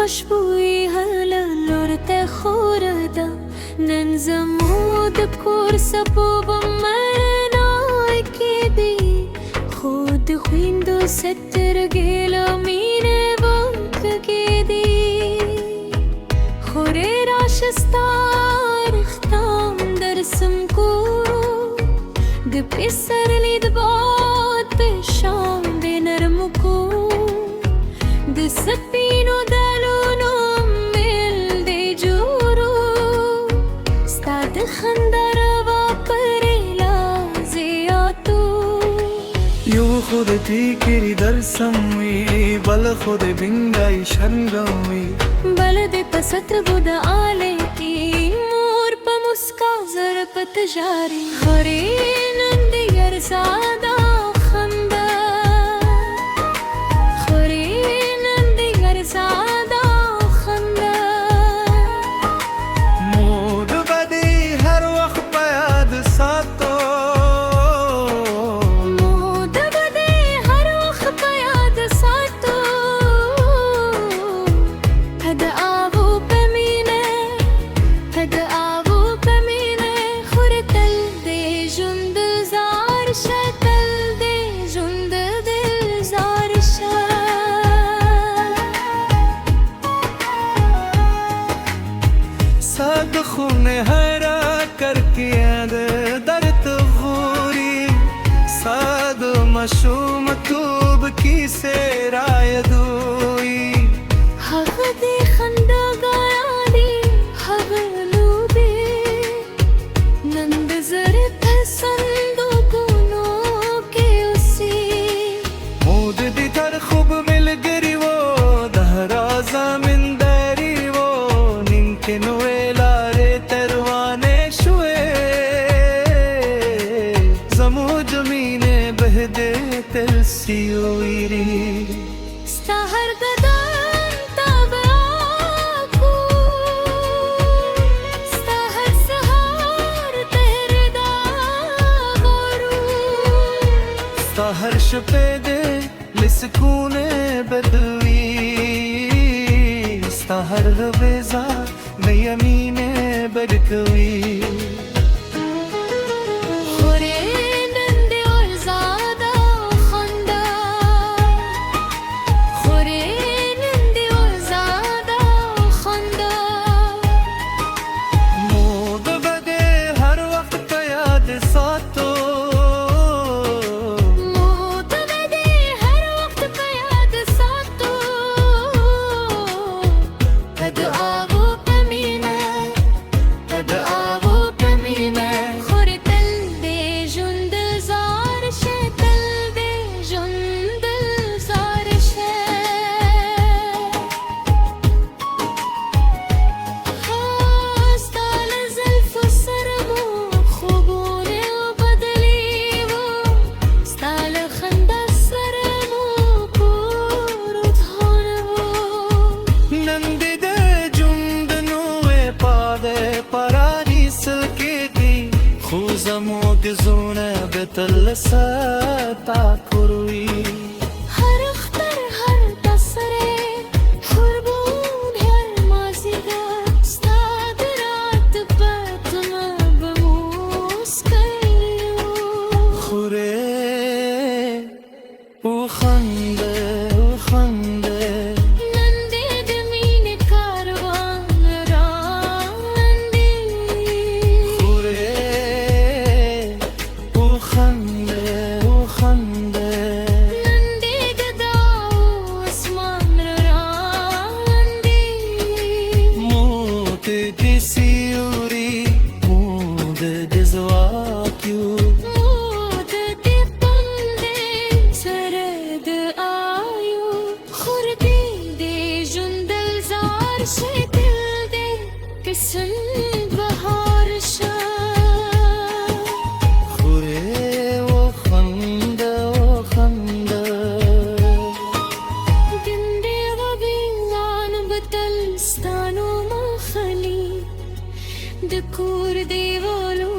خوشبویی هلا لورت خورده ننزمود بکور سبوب مرنای کی بی خود خویندو ستر گیلا مینه بانک کی دی خوری راشستار اختام درسم کو گپیسر لید باد بشام بینرم کو دسپینو دلونو مل دی جورو ستاد خندر و پریلا زیاتو یو خودتی کری درسم وی بل خود بنگای شرگم وی بل دی پستر بود آله کی مور پا مسکا زر پت جاری خوری نندی گرزادا खून हरा करके याद दर्द गोरी साद मशूम तूब की से राय दुई हग दे खंदा गाया दी हग लूबे नंद जर पसंदो गुनों के उसी मूद दी तर खूब मिल गरी वो दहरा ज़मींदारी वो निंके नुएला Stahar gadan tabaku Stahar sahar tere dagoru Stahar shpede liskune badwi Stahar gveza nayamine badkwi Khuzamog zuna betal sata kurwi Har akhtar har tasre Khurbun har maziga Stad raat batma bamus kayo Khure u khande Nande damine karwan randi Khure Nande gadao asman randi Mood disiuri mood dizwakyu Mood de pande sarad ayu Khurdi de jundal zar shekil de kisan bahar shah Stanu ma khali de kur de volu